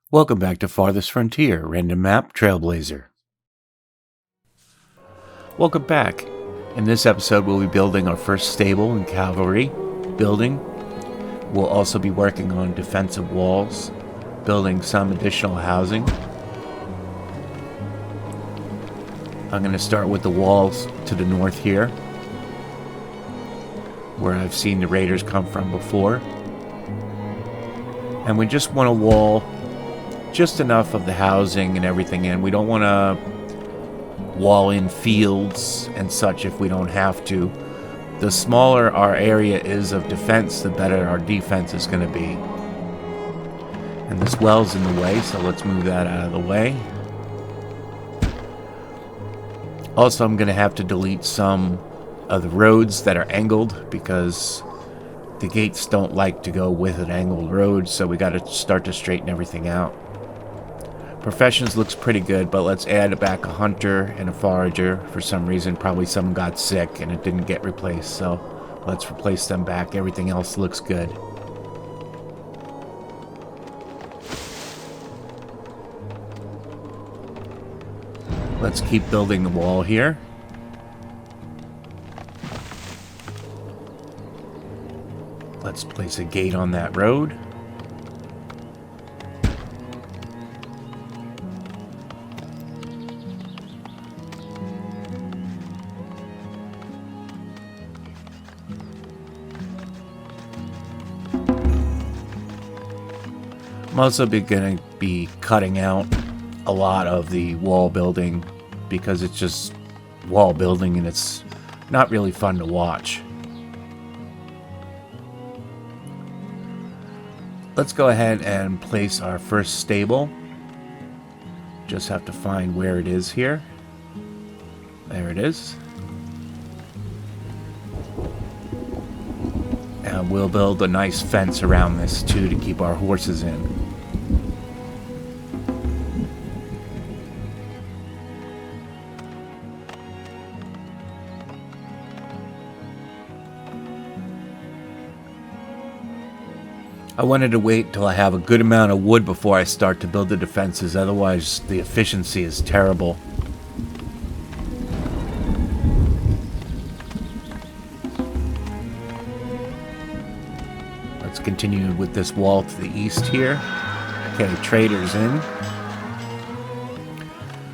Welcome back to Farthest Frontier, Random Map Trailblazer. Welcome back. In this episode, we'll be building our first stable and cavalry building. We'll also be working on defensive walls, building some additional housing. I'm going to start with the walls to the north here, where I've seen the raiders come from before. And we just want a wall just enough of the housing and everything in. We don't want to wall in fields and such if we don't have to. The smaller our area is of defense, the better our defense is going to be. And this well's in the way, so let's move that out of the way. Also, I'm going to have to delete some of the roads that are angled because the gates don't like to go with an angled road, so we got to start to straighten everything out. Professions looks pretty good, but let's add back a hunter and a forager. For some reason, probably someone got sick and it didn't get replaced, so let's replace them back. Everything else looks good. Let's keep building the wall here. Let's place a gate on that road. I'm also going to be cutting out a lot of the wall building because it's just wall building and it's not really fun to watch. Let's go ahead and place our first stable. Just have to find where it is here. There it is. And we'll build a nice fence around this too to keep our horses in. I wanted to wait till I have a good amount of wood before I start to build the defenses, otherwise the efficiency is terrible. Let's continue with this wall to the east here. Okay, traders in.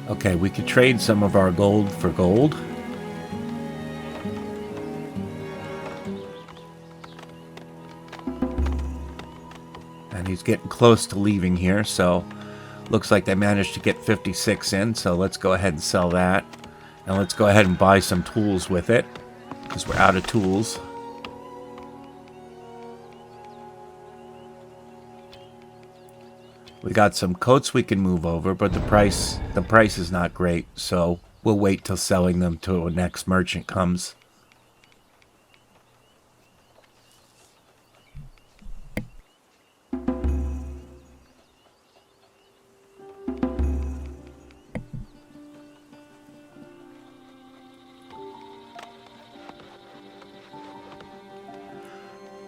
Okay, we could trade some of our gold for gold. And he's getting close to leaving here, so looks like they managed to get 56 in, so let's go ahead and sell that. And let's go ahead and buy some tools with it, because we're out of tools. We got some coats we can move over, but the price is not great, so we'll wait till selling them till the next merchant comes.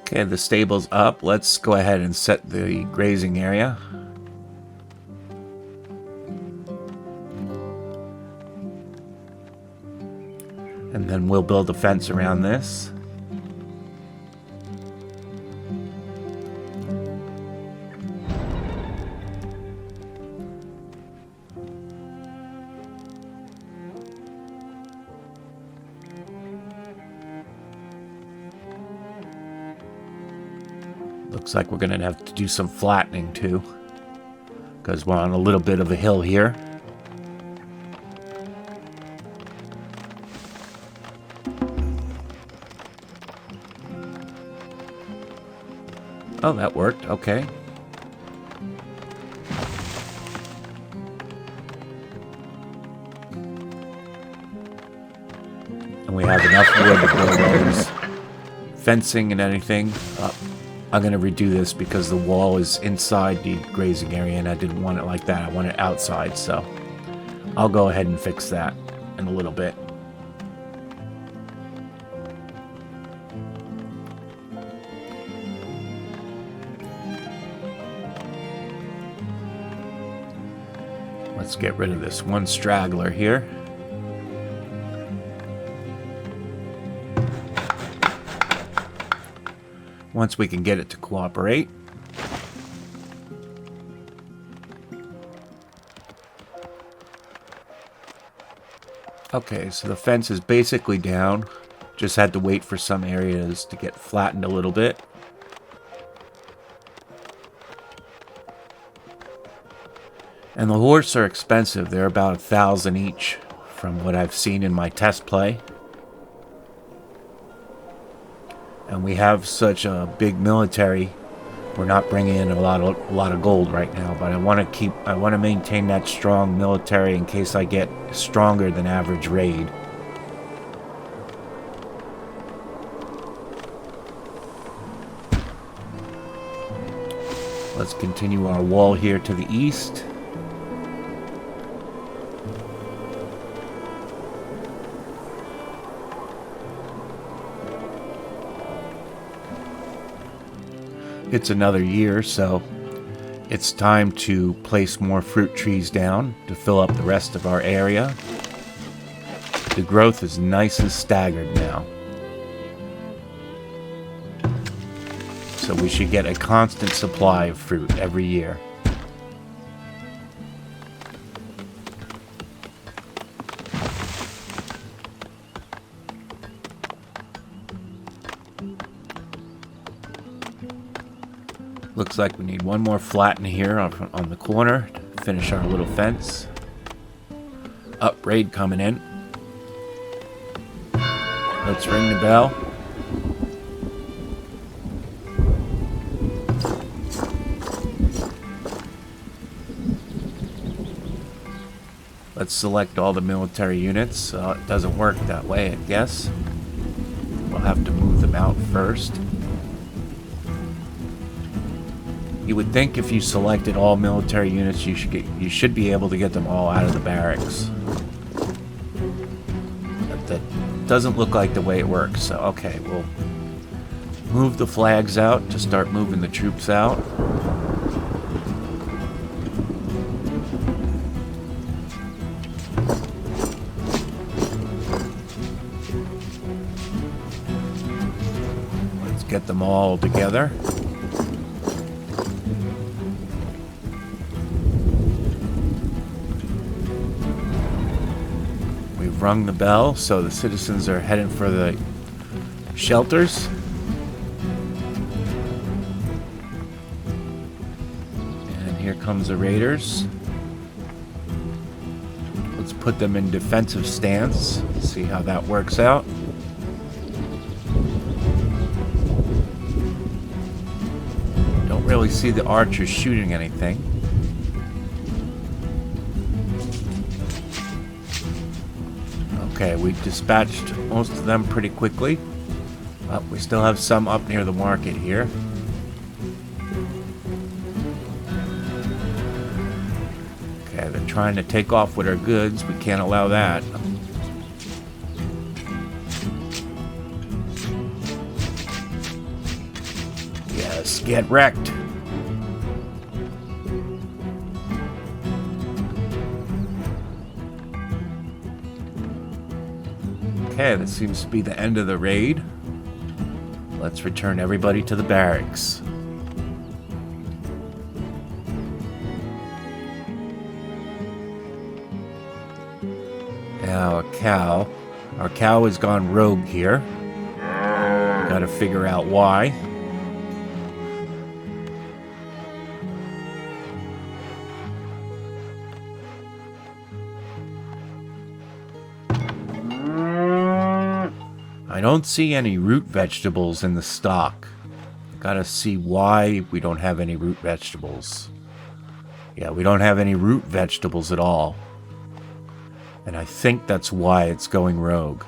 Okay, the stable's up. Let's go ahead and set the grazing area. And then we'll build a fence around this. Looks like we're going to have to do some flattening too, because we're on a little bit of a hill here. Oh, that worked. Okay. And we have enough wood to build all these fencing and anything. I'm going to redo this because the wall is inside the grazing area and I didn't want it like that. I want it outside, so I'll go ahead and fix that in a little bit. Let's get rid of this one straggler here. Once we can get it to cooperate. Okay, so the fence is basically down. Just had to wait for some areas to get flattened a little bit. And the horse are expensive. They're about 1,000 each from what I've seen in my test play. And we have such a big military. We're not bringing in a lot of gold right now, but I want to maintain that strong military in case I get stronger than average raid. Let's continue our wall here to the east. It's another year, so it's time to place more fruit trees down to fill up the rest of our area. The growth is nice and staggered now. So we should get a constant supply of fruit every year. Looks like we need one more flatten here on the corner to finish our little fence. Up raid coming in. Let's ring the bell. Let's select all the military units. It doesn't work that way, I guess. We'll have to move them out first. You would think if you selected all military units, you should be able to get them all out of the barracks. But that doesn't look like the way it works. So, okay, we'll move the flags out to start moving the troops out. Let's get them all together. Rung the bell, so the citizens are heading for the shelters. And here comes the raiders. Let's put them in defensive stance. See how that works out. Don't really see the archers shooting anything. Okay, we dispatched most of them pretty quickly. We still have some up near the market here. Okay, they're trying to take off with our goods. We can't allow that. Yes, get wrecked. Okay, that seems to be the end of the raid. Let's return everybody to the barracks. Now, a cow. Our cow has gone rogue here. Gotta figure out why. I don't see any root vegetables in the stock. Gotta see why we don't have any root vegetables. Yeah, we don't have any root vegetables at all. And I think that's why it's going rogue.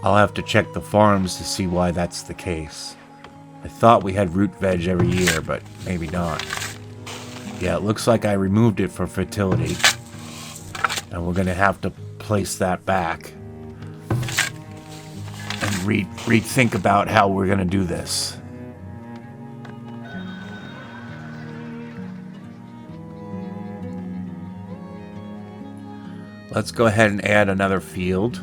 I'll have to check the farms to see why that's the case. I thought we had root veg every year, but maybe not. Yeah, it looks like I removed it for fertility. And we're gonna have to place that back and rethink about how we're going to do this. Let's go ahead and add another field.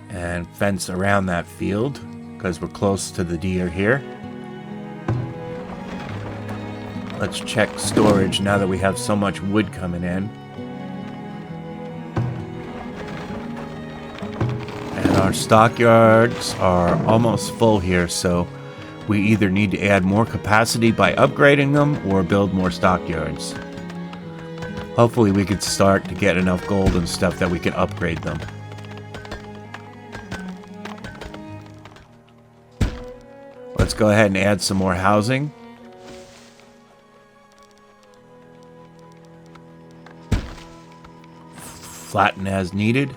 And fence around that field because we're close to the deer here. Let's check storage now that we have so much wood coming in. And our stockyards are almost full here, so we either need to add more capacity by upgrading them or build more stockyards. Hopefully we could start to get enough gold and stuff that we can upgrade them. Let's go ahead and add some more housing. Flatten as needed.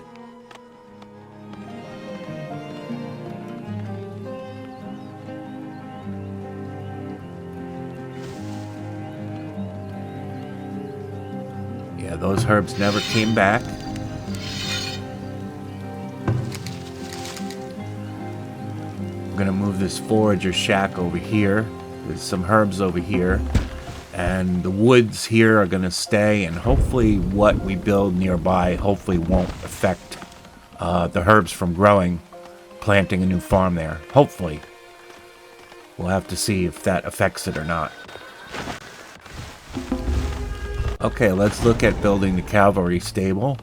Yeah, those herbs never came back. I'm gonna move this forager shack over here. There's some herbs over here. And the woods here are gonna stay, and hopefully what we build nearby hopefully won't affect the herbs from growing, planting a new farm there. Hopefully. We'll have to see if that affects it or not. Okay, let's look at building the cavalry stable.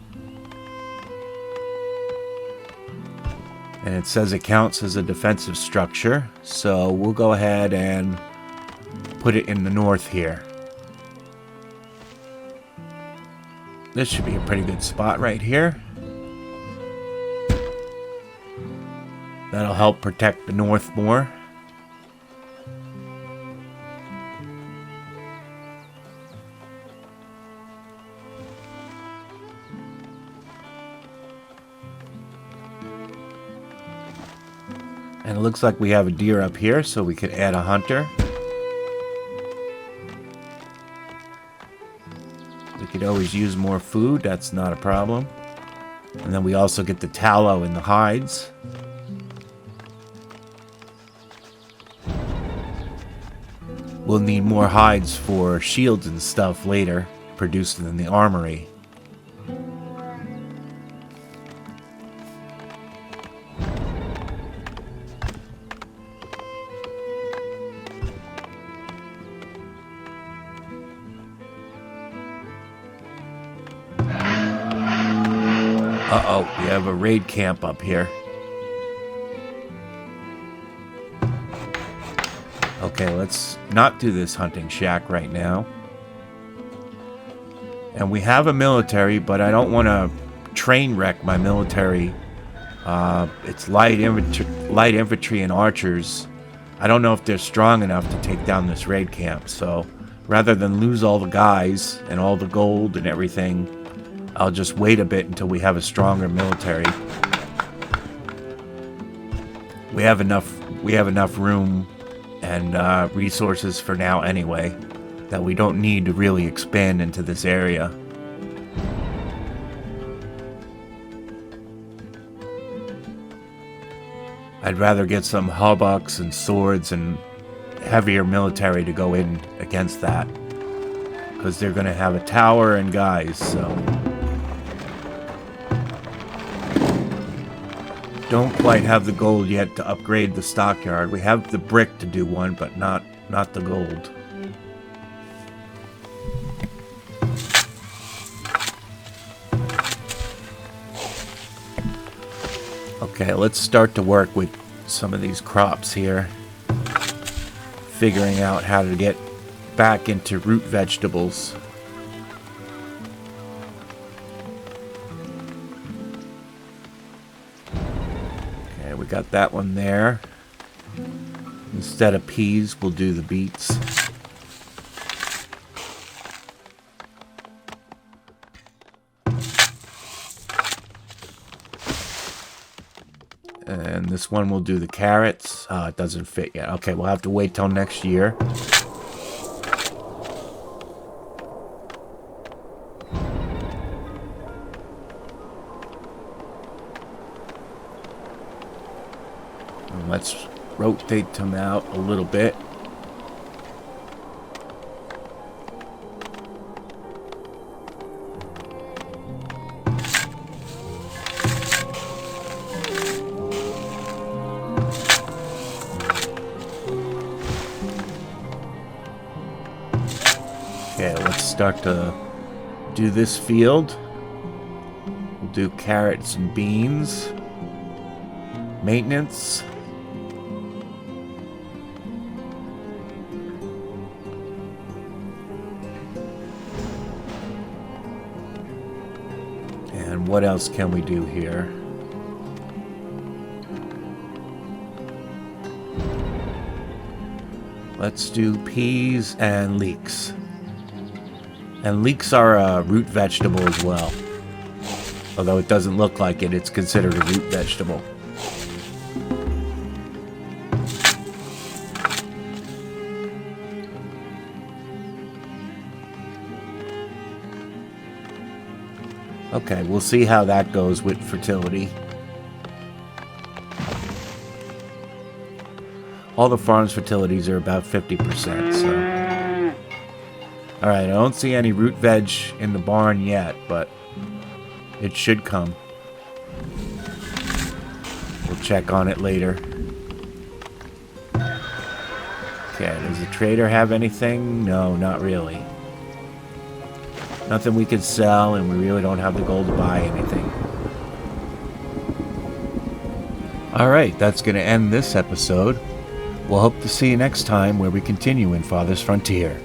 And it says it counts as a defensive structure, so we'll go ahead and put it in the north here. This should be a pretty good spot right here. That'll help protect the north more. And it looks like we have a deer up here, so we could add a hunter. We could always use more food, that's not a problem. And then we also get the tallow in the hides. We'll need more hides for shields and stuff later, produced in the armory. Uh-oh, we have a raid camp up here. Okay, let's not do this hunting shack right now. And we have a military, but I don't want to train wreck my military. It's light infantry and archers. I don't know if they're strong enough to take down this raid camp, so rather than lose all the guys and all the gold and everything, I'll just wait a bit until we have a stronger military. We have enough room and resources for now anyway, that we don't need to really expand into this area. I'd rather get some haubucks and swords and heavier military to go in against that, because they're going to have a tower and guys, so don't quite have the gold yet to upgrade the stockyard. We have the brick to do one, but not the gold. Okay, let's start to work with some of these crops here. Figuring out how to get back into root vegetables. Okay, we got that one there. Instead of peas, we'll do the beets. And this one will do the carrots. It doesn't fit yet. Okay, we'll have to wait till next year. Let's rotate them out a little bit. Okay, let's start to do this field. We'll do carrots and beans. Maintenance. And what else can we do here? Let's do peas and leeks. And leeks are a root vegetable as well. Although it doesn't look like it, it's considered a root vegetable. Okay, we'll see how that goes with fertility. All the farms' fertilities are about 50%, so... Alright, I don't see any root veg in the barn yet, but it should come. We'll check on it later. Okay, does the trader have anything? No, not really. Nothing we could sell, and we really don't have the gold to buy anything. Alright, that's going to end this episode. We'll hope to see you next time where we continue in Farthest Frontier.